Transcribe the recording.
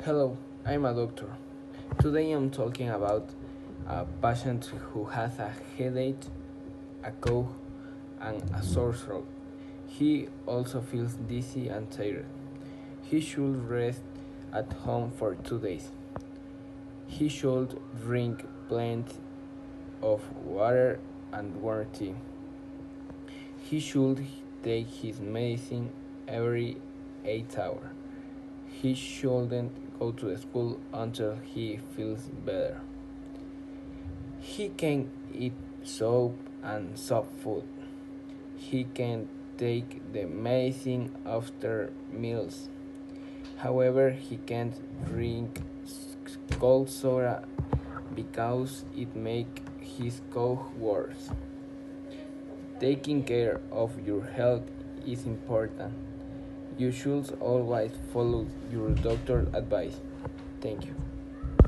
Hello, I'm a doctor. Today I'm talking about a patient who has a headache, a cough, and a sore throat. He also feels dizzy and tired. He should rest at home for 2 days. He should drink plenty of water and warm tea. He should take his medicine every 8 hours. He shouldn't go to school until he feels better. He can eat soap and soft food. He can take the medicine after meals. However, he can't drink cold soda because it makes his cough worse. Taking care of your health is important. You should always follow your doctor's advice. Thank you.